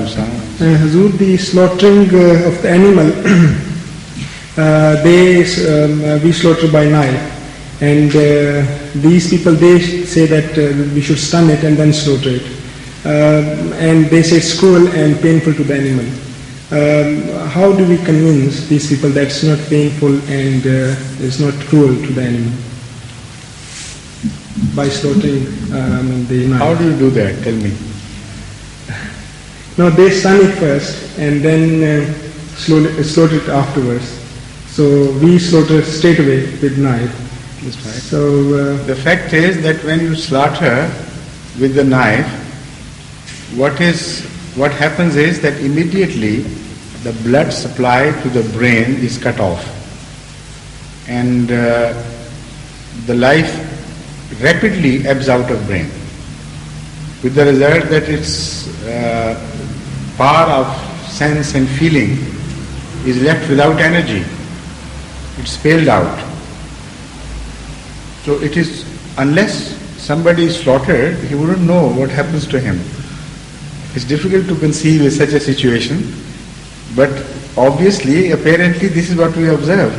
Hazur, the slaughtering of the animal, we slaughter by knife, and these people, they say that we should stun it and then slaughter it, and they say it's cruel and painful to the animal. How do we convince these people that it's not painful and it's not cruel to the animal by slaughtering the knife? How do you do that? Tell me. No, they stun it first and then slaughter it afterwards. So we slaughter straight away with knife. That's right. So the fact is that when you slaughter with the knife, what happens is that immediately the blood supply to the brain is cut off, and the life rapidly ebbs out of brain, with the result that its power of sense and feeling is left without energy. It's spelled out. So it is, unless somebody is slaughtered, he wouldn't know what happens to him. It's difficult to conceive such a situation, but obviously, apparently this is what we observe,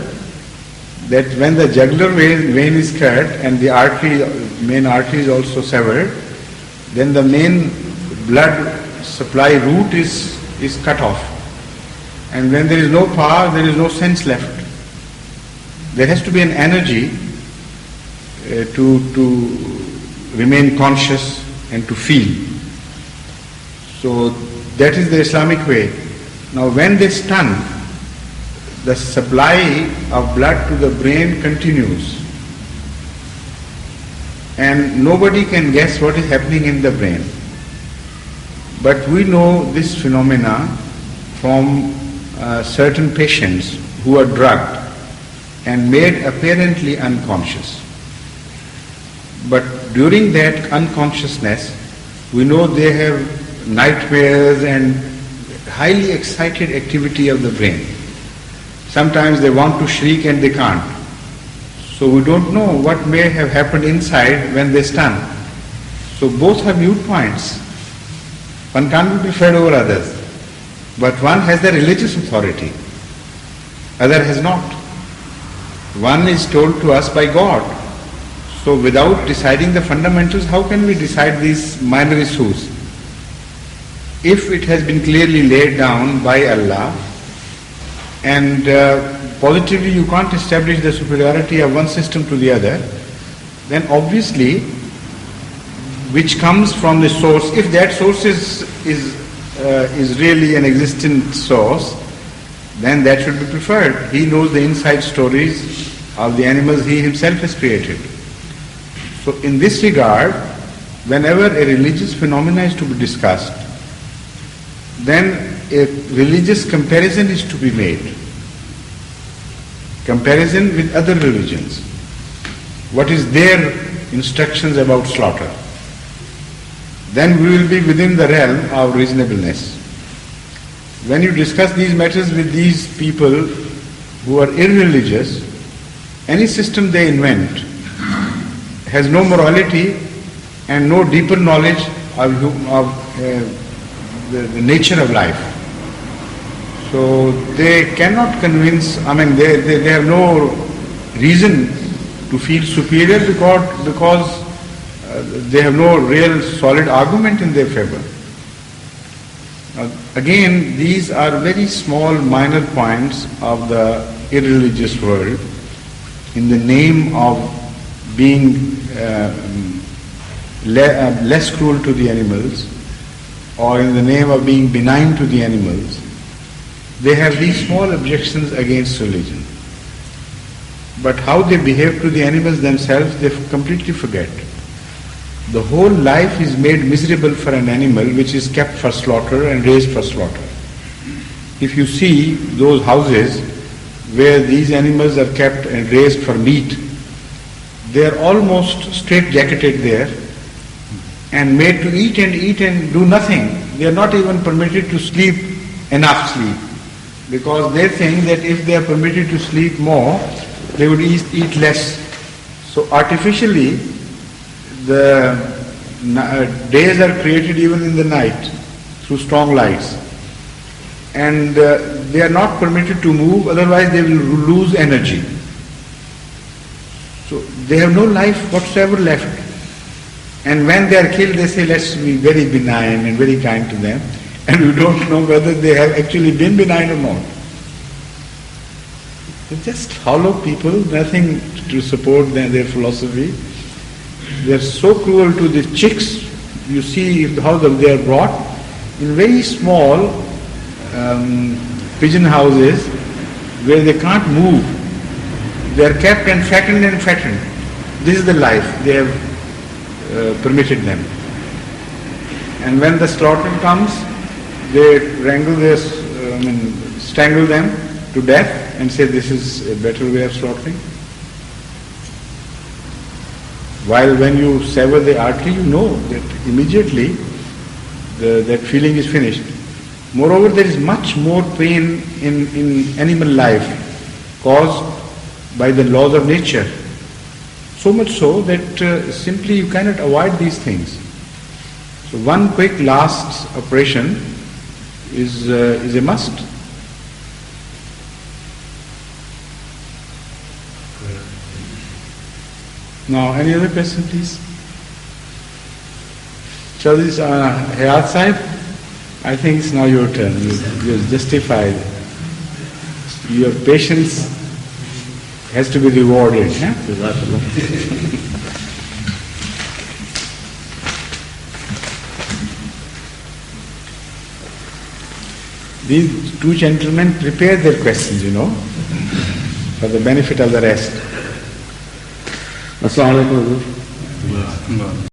that when the jugular vein is cut and the main artery is also severed, then the main blood supply route is cut off. And when there is no power, there is no sense left. There has to be an energy to remain conscious and to feel. So that is the Islamic way. Now when they stun, the supply of blood to the brain continues, and nobody can guess what is happening in the brain. But we know this phenomena from certain patients who are drugged and made apparently unconscious. But during that unconsciousness, we know they have nightmares and highly excited activity of the brain. Sometimes they want to shriek and they can't. So we don't know what may have happened inside when they stun. So both have mute points. One can't be preferred over others. But one has the religious authority, other has not. One is told to us by God. So without deciding the fundamentals, how can we decide these minor issues? If it has been clearly laid down by Allah, and positively you can't establish the superiority of one system to the other, then obviously, which comes from the source, if that source is really an existent source, then that should be preferred. He knows the inside stories of the animals he himself has created. So in this regard, whenever a religious phenomena is to be discussed, then a religious comparison is to be made. Comparison with other religions. What is their instructions about slaughter? Then we will be within the realm of reasonableness. When you discuss these matters with these people who are irreligious, any system they invent has no morality and no deeper knowledge of the nature of life. So they cannot convince, they have no reason to feel superior because they have no real solid argument in their favor. Again, these are very small minor points of the irreligious world in the name of being less cruel to the animals, or in the name of being benign to the animals. They have these small objections against religion. But how they behave to the animals themselves, they completely forget. The whole life is made miserable for an animal which is kept for slaughter and raised for slaughter. If you see those houses where these animals are kept and raised for meat, they are almost straitjacketed there and made to eat and do nothing. They are not even permitted to sleep enough sleep, because they think that if they are permitted to sleep more, they would eat less. So artificially, the days are created even in the night, through strong lights. And they are not permitted to move, otherwise they will lose energy. So they have no life whatsoever left. And when they are killed, they say, let's be very benign and very kind to them. And we don't know whether they have actually been benign or not. They're just hollow people, nothing to support their philosophy. They're so cruel to the chicks. You see how they are brought in very small pigeon houses where they can't move. They are kept and fattened and fattened. This is the life they have permitted them. And when the slaughter comes, they strangle them to death and say this is a better way of slaughtering. While when you sever the artery, you know that immediately that feeling is finished. Moreover, there is much more pain in animal life caused by the laws of nature. So much so that simply you cannot avoid these things. So one quick last operation is a must. Now, any other question, please? Chaudhry Hayat Sahib, I think it's now your turn. You're justified. Your patience has to be rewarded. Yeah? These two gentlemen prepared their questions, for the benefit of the rest. Assalamu alaikum.